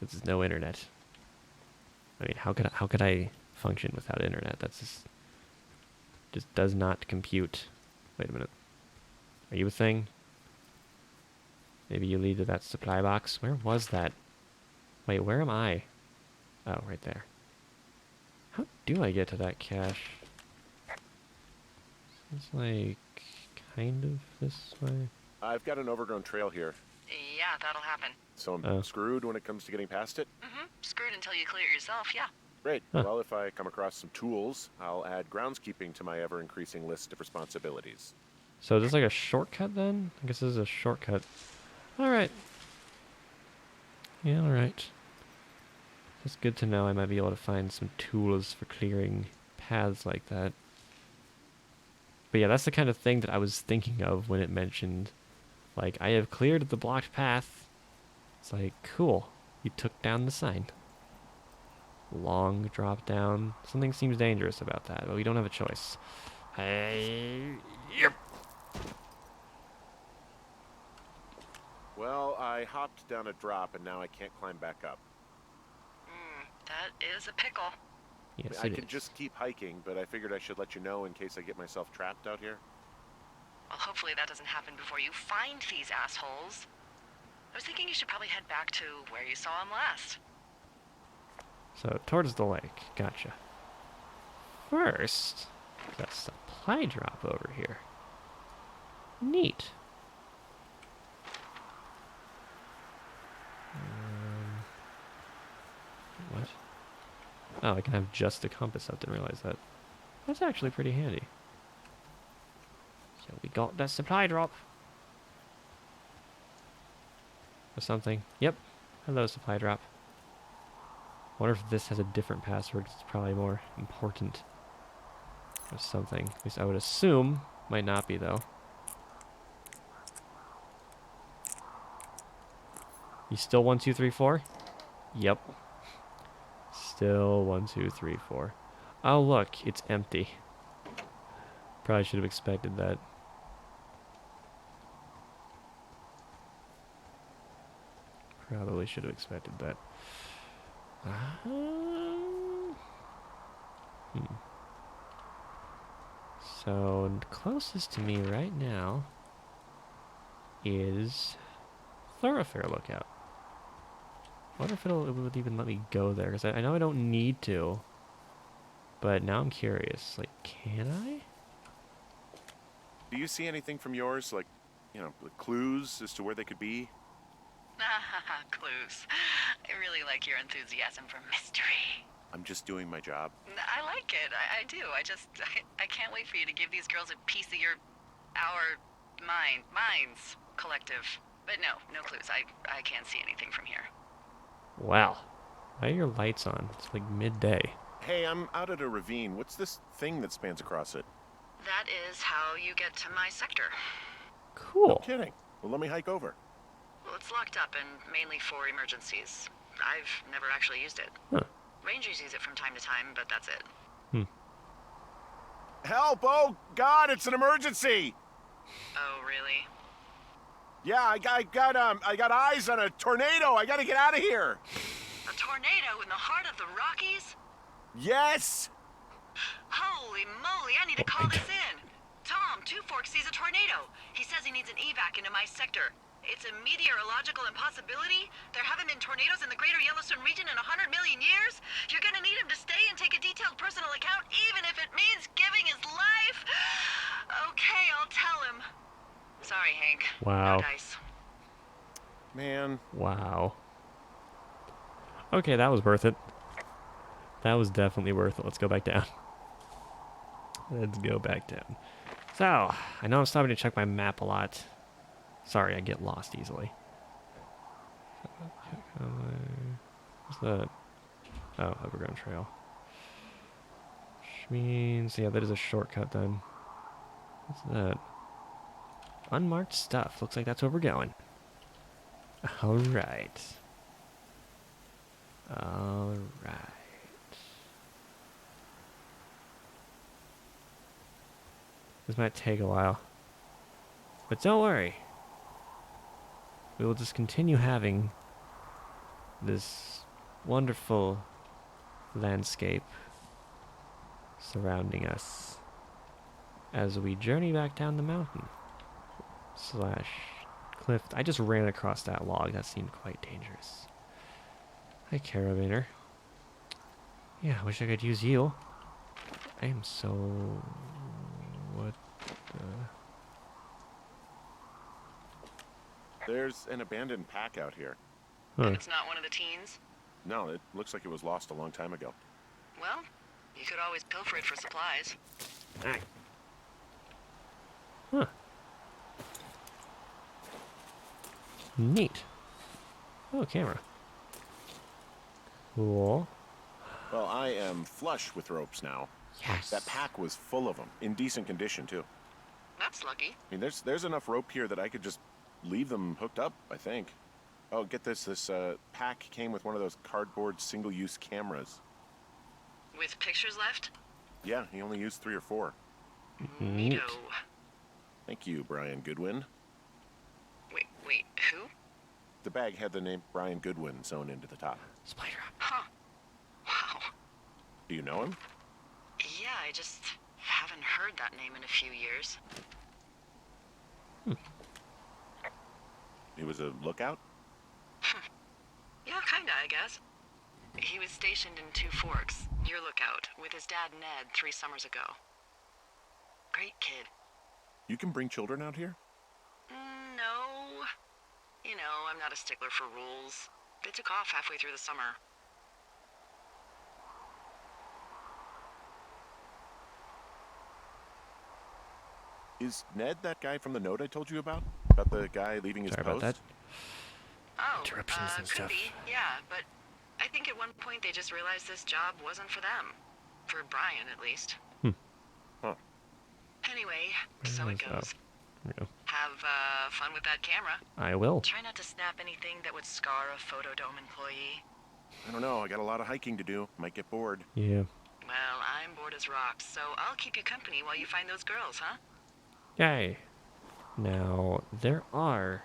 This is no internet. I mean, how could I function without internet? That's just does not compute. Wait a minute. Are you a thing? Maybe you lead to that supply box. Where was that? Wait, where am I? Oh, right there. How do I get to that cache? It's like kind of this way. I've got an overgrown trail here, Yeah, that'll happen. so I'm screwed when it comes to getting past it. Screwed until you clear it yourself, yeah. Great. Huh. Well, if I come across some tools, I'll add groundskeeping to my ever-increasing list of responsibilities. So is this like a shortcut then? I guess this is a shortcut. Alright. Yeah, alright. It's good to know I might be able to find some tools for clearing paths like that. But yeah, that's the kind of thing that I was thinking of when it mentioned, like, I have cleared the blocked path. It's like, cool. You took down the sign. Long drop down. Something seems dangerous about that, but we don't have a choice. Hey, yep. Well, I hopped down a drop and now I can't climb back up. That is a pickle. Yes, I it could is. just keep hiking, but I figured I should let you know in case I get myself trapped out here. Well, hopefully that doesn't happen before you find these assholes. I was thinking you should probably head back to where you saw them last. So, towards the lake. Gotcha. First, the supply drop over here. Neat. What? Oh, I can have just a compass up. Didn't realize that. That's actually pretty handy. So we got the supply drop. Or something. Yep. Hello, supply drop. I wonder if this has a different password. 'Cause it's probably more important. Or something. At least I would assume. Might not be, though. You still 1, 2, 3, 4? Yep. Still 1, 2, 3, 4. Oh, look. It's empty. Probably should have expected that. Probably should have expected that. So, closest to me right now is Thoroughfare Lookout. I wonder if it would even let me go there, because I know I don't need to. But now I'm curious. Like, can I? Do you see anything from yours, like, clues as to where they could be? Clues. I really like your enthusiasm for mystery. I'm just doing my job. I like it. I do. I can't wait for you to give these girls a piece of our minds, collective. But no clues. I can't see anything from here. Wow. Why are your lights on? It's like midday. Hey, I'm out at a ravine. What's this thing that spans across it? That is how you get to my sector. Cool. No kidding. Well, let me hike over. Well, it's locked up and mainly for emergencies. I've never actually used it. Huh. Rangers use it from time to time, but that's it. Help! Oh, God, it's an emergency! Oh, really? Yeah, I got eyes on a tornado. I gotta get out of here. A tornado in the heart of the Rockies? Yes! Holy moly, I need to call this in. Tom, Two Forks sees a tornado. He says he needs an evac into my sector. It's a meteorological impossibility. There haven't been tornadoes in the greater Yellowstone region in 100 million years. You're gonna need him to stay and take a detailed personal account, even if it means giving his life. Okay, I'll tell him. Sorry, Hank. Wow. No dice. Man. Wow. Okay, that was worth it. That was definitely worth it. Let's go back down. Let's go back down. So, I know I'm stopping to check my map a lot. Sorry, I get lost easily. What's that? Oh, Overgrown Trail. Which means, yeah, that is a shortcut then. What's that? Unmarked stuff. Looks like that's where we're going. Alright. Alright. This might take a while. But don't worry. We will just continue having this wonderful landscape surrounding us as we journey back down the mountain slash cliff. I just ran across that log. That seemed quite dangerous. Hi, Carabiner. Yeah, I wish I could use you. I am so... What the... There's an abandoned pack out here. Huh. It's not one of the teens? No, it looks like it was lost a long time ago. Well, you could always pilfer it for supplies. Ah. Huh. Neat. Oh, camera. Cool. Well, I am flush with ropes now. Yes. That pack was full of them, in decent condition, too. That's lucky. I mean, there's enough rope here that I could just leave them hooked up, I think. Oh, get this. This pack came with one of those cardboard single-use cameras. With pictures left? Yeah, he only used 3 or 4. Neat. Neato. Thank you, Brian Goodwin. Wait, who? The bag had the name Brian Goodwin sewn into the top. Spider up. Huh. Wow. Do you know him? Yeah, I just haven't heard that name in a few years. He was a lookout? Yeah, kinda, I guess. He was stationed in Two Forks, your lookout, with his dad Ned 3 summers ago. Great kid. You can bring children out here? No. You know, I'm not a stickler for rules. They took off halfway through the summer. Is Ned that guy from the note I told you about? About the guy leaving his Sorry post? about that. Oh, Interruptions and could stuff. be, yeah, but I think at one point they just realized this job wasn't for them. For Brian, at least. Huh. Anyway, so it Oh, goes. there we go. Have fun with that camera. I will. Try not to snap anything that would scar a Photodome employee. I don't know. I got a lot of hiking to do. Might get bored. Yeah. Well, I'm bored as rocks, so I'll keep you company while you find those girls, huh? Yay. Now, there are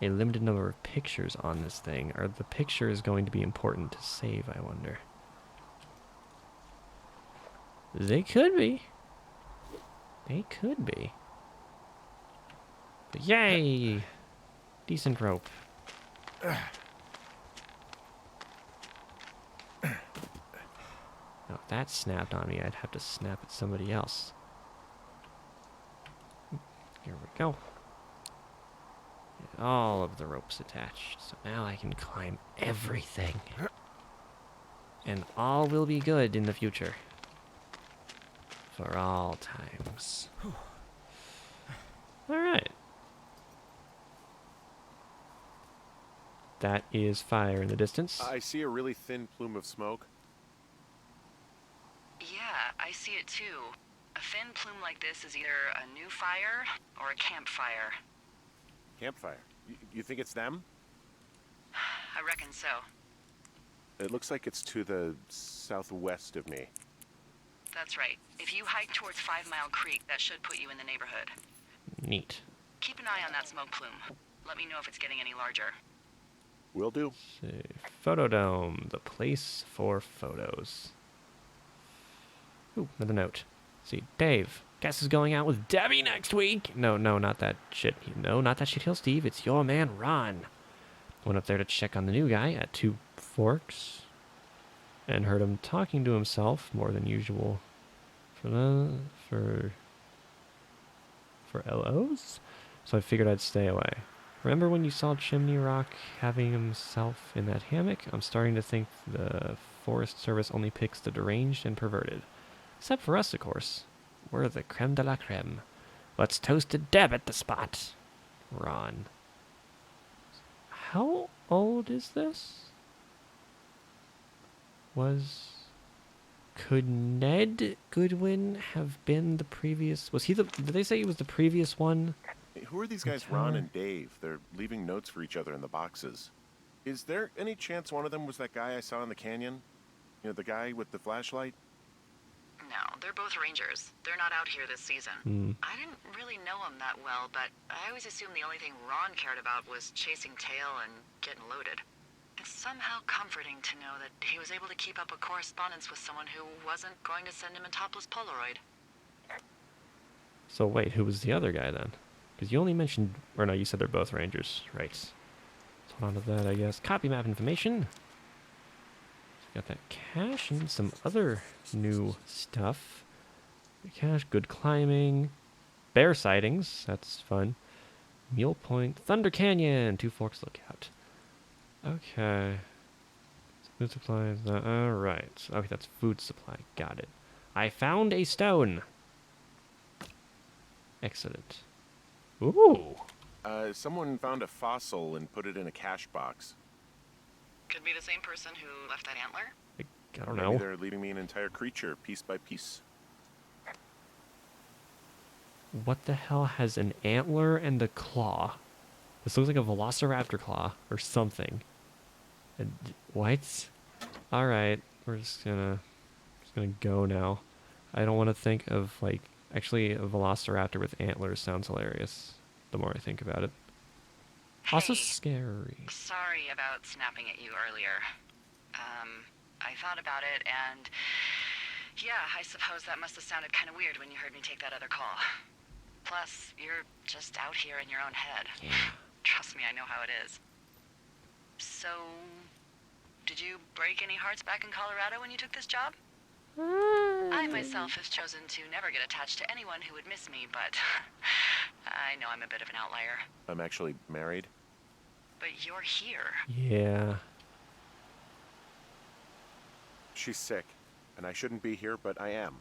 a limited number of pictures on this thing. Are the pictures going to be important to save, I wonder? They could be. They could be. But yay! Decent rope. Now, if that snapped on me, I'd have to snap at somebody else. Here we go. Get all of the ropes attached. So now I can climb everything. And all will be good in the future. For all times. Alright. That is fire in the distance. I see a really thin plume of smoke. Yeah, I see it too. A thin plume like this is either a new fire or a campfire. Campfire. You think it's them? I reckon so. It looks like it's to the southwest of me. That's right. If you hike towards 5 Mile Creek, that should put you in the neighborhood. Neat. Keep an eye on that smoke plume. Let me know if it's getting any larger. Will do. See. Photodome, the place for photos. Ooh, another note. See, Dave, guess who's going out with Debbie next week? No, not that shit. No, not that shithill Steve. It's your man, Ron. Went up there to check on the new guy at Two Forks. And heard him talking to himself more than usual. For LOs? So I figured I'd stay away. Remember when you saw Chimney Rock having himself in that hammock? I'm starting to think the Forest Service only picks the deranged and perverted. Except for us, of course. We're the creme de la creme. Let's toast to Deb at the spot. Ron. How old is this? Could Ned Goodwin have been the previous... Was he the... Did they say he was the previous one? Hey, who are these guys, Ron and Dave? They're leaving notes for each other in the boxes. Is there any chance one of them was that guy I saw in the canyon? You know, the guy with the flashlight? No, they're both rangers. They're not out here this season. I didn't really know them that well, but I always assumed the only thing Ron cared about was chasing tail and getting loaded. somehow comforting to know that he was able to keep up a correspondence with someone who wasn't going to send him a topless Polaroid. So wait, who was the other guy then? Because you only mentioned, or no, you said they're both Rangers, right? Let's hold on to that, I guess. Copy map information. Got that cache and some other new stuff. Cache, good climbing, bear sightings. That's fun. Mule Point, Thunder Canyon, Two Forks Lookout. Okay. Food supplies. All right. Okay, that's food supply. Got it. I found a stone. Excellent. Ooh. Someone found a fossil and put it in a cache box. Could be the same person who left that antler. I don't Maybe know. they're leaving me an entire creature, piece by piece. What the hell has an antler and a claw? This looks like a velociraptor claw or something. What? All right, we're just gonna go now. I don't want to think of like actually a velociraptor with antlers sounds hilarious. The more I think about it, also Hey. scary. Sorry about snapping at you earlier. I thought about it, and yeah, I suppose that must have sounded kind of weird when you heard me take that other call. Plus, you're just out here in your own head. Yeah. Trust me, I know how it is. So, did you break any hearts back in Colorado when you took this job? I myself have chosen to never get attached to anyone who would miss me, but I know I'm a bit of an outlier. I'm actually married. But you're here. Yeah. She's sick, and I shouldn't be here, but I am.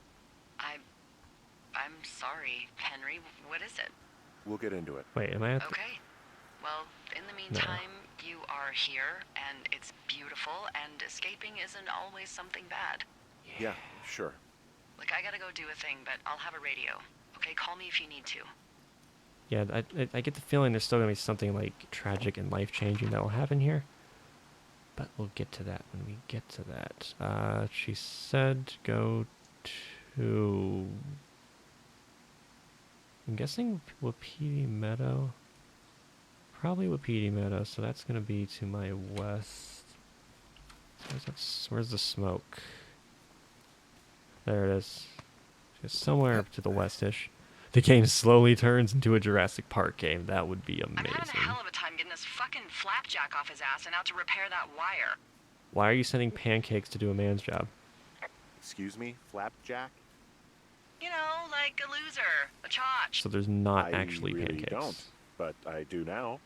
I'm sorry, Henry. What is it? We'll get into it. Wait, am I at? Okay. Well, in the meantime, you are here, and it's beautiful, and escaping isn't always something bad. Yeah, sure. Like, I gotta go do a thing, but I'll have a radio. Okay, call me if you need to. Yeah, I get the feeling there's still gonna be something like tragic and life changing that will happen here. But we'll get to that when we get to that. She said go to. I'm guessing Wapiti Meadow. Probably Wapiti Meadow, so that's gonna be to my west. Where's the smoke? There it is. Just somewhere to the westish. The game slowly turns into a Jurassic Park game. That would be I'm having a amazing. hell of a time getting this fucking flapjack off his ass and out to repair that wire. Why are you sending pancakes to do a man's job? Excuse me, Flapjack? You know, like a loser, a chotch. So there's not I actually really pancakes. don't, but I do now.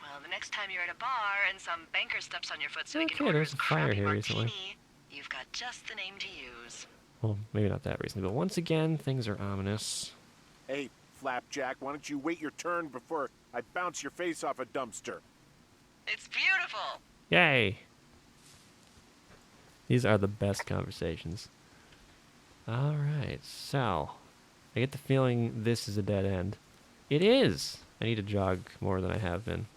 Well, the next time you're at a bar and some banker steps on your foot so he Okay, can order there's his a fire crappy here martini, recently. you've got just the name to use. Well, maybe not that recently, but once again, things are ominous. Hey, Flapjack, why don't you wait your turn before I bounce your face off a dumpster? It's beautiful. Yay! These are the best conversations. Alright, so. I get the feeling this is a dead end. It is! I need to jog more than I have been.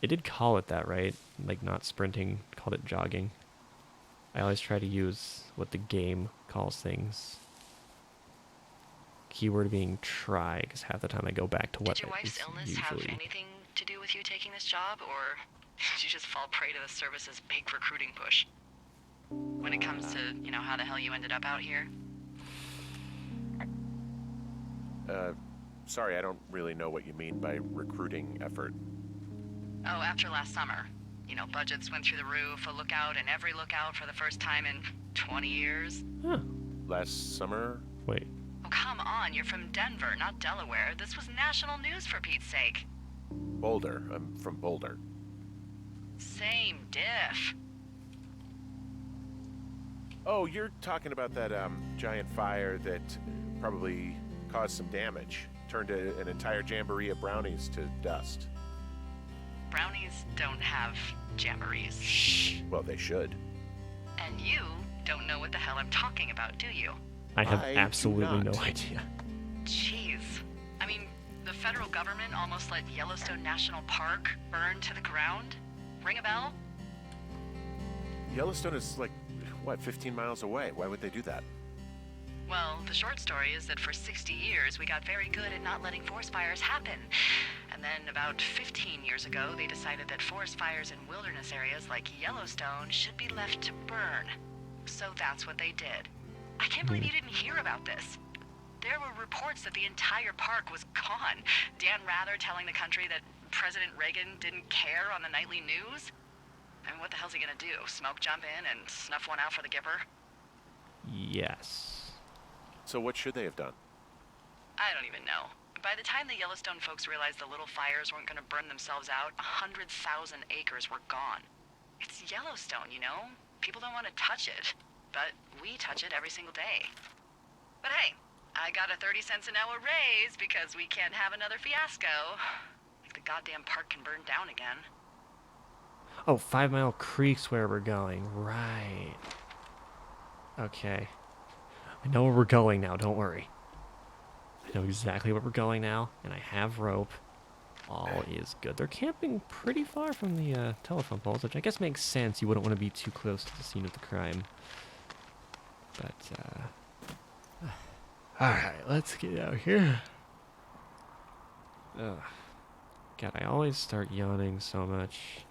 It did call it that, right? Like not sprinting, called it jogging. I always try to use what the game calls things. Keyword being try, because half the time I go back to what Did your wife's is illness have usually. anything to do with you taking this job, or did you just fall prey to the service's big recruiting push? When it comes to, you know, how the hell you ended up out here? Sorry, I don't really know what you mean by recruiting effort. Oh, after last summer. You know, budgets went through the roof, a lookout in every lookout for the first time in 20 years. Huh. Last summer? Wait. Oh, come on, you're from Denver, not Delaware. This was national news for Pete's sake. Boulder. I'm from Boulder. Same diff. Oh, you're talking about that giant fire that probably caused some damage. Turned an entire jamboree of brownies to dust. Brownies don't have jamborees. Shh. Well, they should. And you don't know what the hell I'm talking about, do you? I have I do absolutely no not. idea. Jeez. I mean, the federal government almost let Yellowstone National Park burn to the ground? Ring a bell? Yellowstone is like, what, 15 miles away? Why would they do that? Well, the short story is that for 60 years we got very good at not letting forest fires happen. And then about 15 years ago, they decided that forest fires in wilderness areas like Yellowstone should be left to burn. So that's what they did. I can't believe you didn't hear about this. There were reports that the entire park was gone. Dan Rather telling the country that President Reagan didn't care on the nightly news. I mean, what the hell's he gonna do? Smoke jump in and snuff one out for the Gipper? Yes. So what should they have done? I don't even know. By the time the Yellowstone folks realized the little fires weren't gonna burn themselves out, 100,000 acres were gone. It's Yellowstone, you know? People don't want to touch it. But we touch it every single day. But hey, I got a 30 cents an hour raise because we can't have another fiasco. Like the goddamn park can burn down again. Oh, 5 Mile Creek's where we're going. Right. Okay. I know where we're going now, don't worry. I know exactly where we're going now, and I have rope. All is good. They're camping pretty far from the telephone poles, which I guess makes sense. You wouldn't want to be too close to the scene of the crime. But, alright, let's get out here. Ugh. God, I always start yawning so much.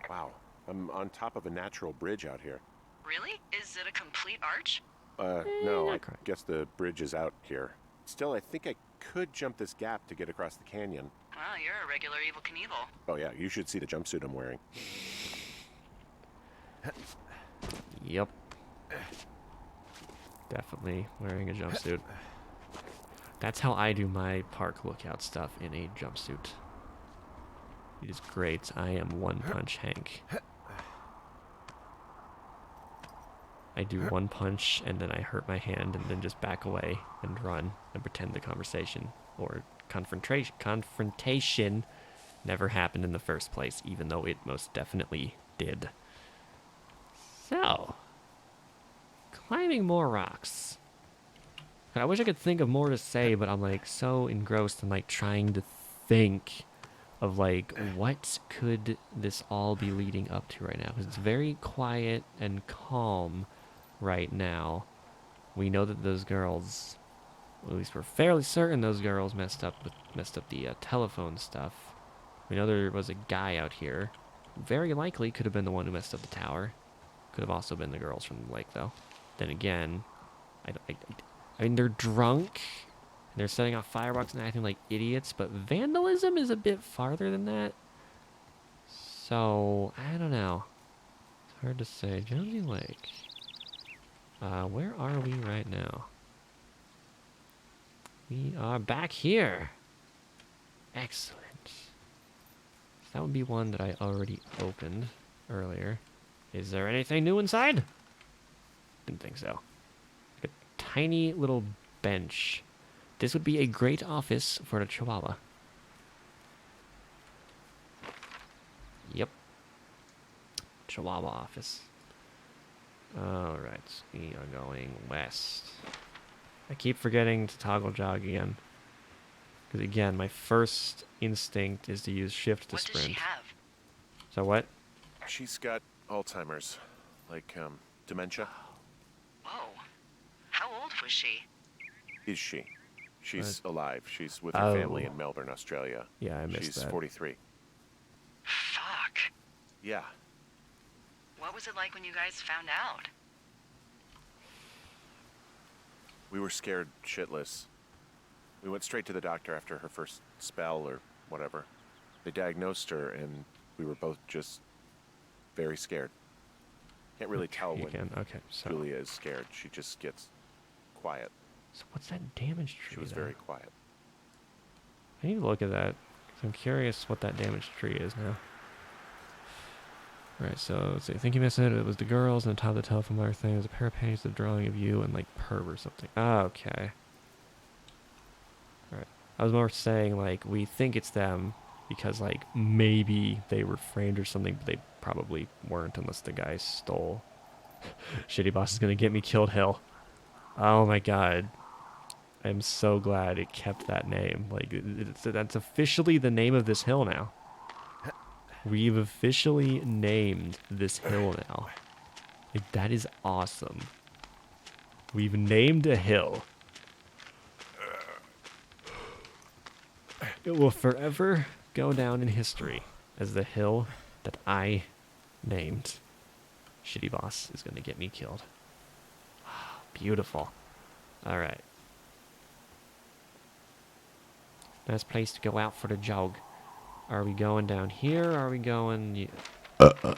Wow, I'm on top of a natural bridge out here. Really? Is it a complete arch? No, not I quite. guess the bridge is out here. Still, I think I could jump this gap to get across the canyon. Well, you're a regular Evel Knievel. Oh yeah, you should see the jumpsuit I'm wearing. Yep. Definitely wearing a jumpsuit. That's how I do my park lookout stuff, in a jumpsuit. It is great. I am One Punch Hank. I do one punch and then I hurt my hand and then just back away and run and pretend the conversation or confrontation never happened in the first place, even though it most definitely did. So, climbing more rocks. I wish I could think of more to say, but I'm like so engrossed in like trying to think of like what could this all be leading up to right now, because it's very quiet and calm right now. We know that those girls, well, at least we're fairly certain those girls messed up the telephone stuff. We know there was a guy out here. Very likely could have been the one who messed up the tower. Could have also been the girls from the lake, though. Then again, I mean, they're drunk. They're setting off fireworks and acting like idiots, but vandalism is a bit farther than that. So, I don't know. It's hard to say. Jonesy Lake. Where are we right now? We are back here. Excellent. That would be one that I already opened earlier. Is there anything new inside? Didn't think so. A tiny little bench. This would be a great office for a chihuahua. Yep. Chihuahua office. Alright, we are going west. I keep forgetting to toggle jog again. Because again, my first instinct is to use shift to What sprint. does she have? So what? She's got Alzheimer's, like dementia. Whoa. How old was she? Is she? She's alive. She's with her family in Melbourne, Australia. Yeah, I missed She's that. 43. Fuck. Yeah. What was it like when you guys found out? We were scared shitless. We went straight to the doctor after her first spell or whatever. They diagnosed her, and we were both just very scared. Can't really tell when Okay, so Julia is scared. She just gets quiet. So what's that damage tree? She was then? very quiet. I need to look at that. 'Cause I'm curious what that damage tree is now. Right, so let's see. I think you missed it. It was the girls and the top of the telephone wire thing. It was a pair of paintings, the drawing of you and like perv or something. Ah, okay. Right. I was more saying like we think it's them because like maybe they were framed or something, but they probably weren't unless the guy stole. Shitty Boss is gonna get me killed, Hill. Oh my god. I'm so glad it kept that name. Like, that's officially the name of this hill now. We've officially named this hill now. Like, that is awesome. We've named a hill. It will forever go down in history as the hill that I named. Shitty boss is going to get me killed. Beautiful. Alright. Nice place to go out for the jog. Are we going down here? Or are we going the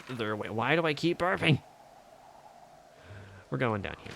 other way? Why do I keep burping? We're going down here.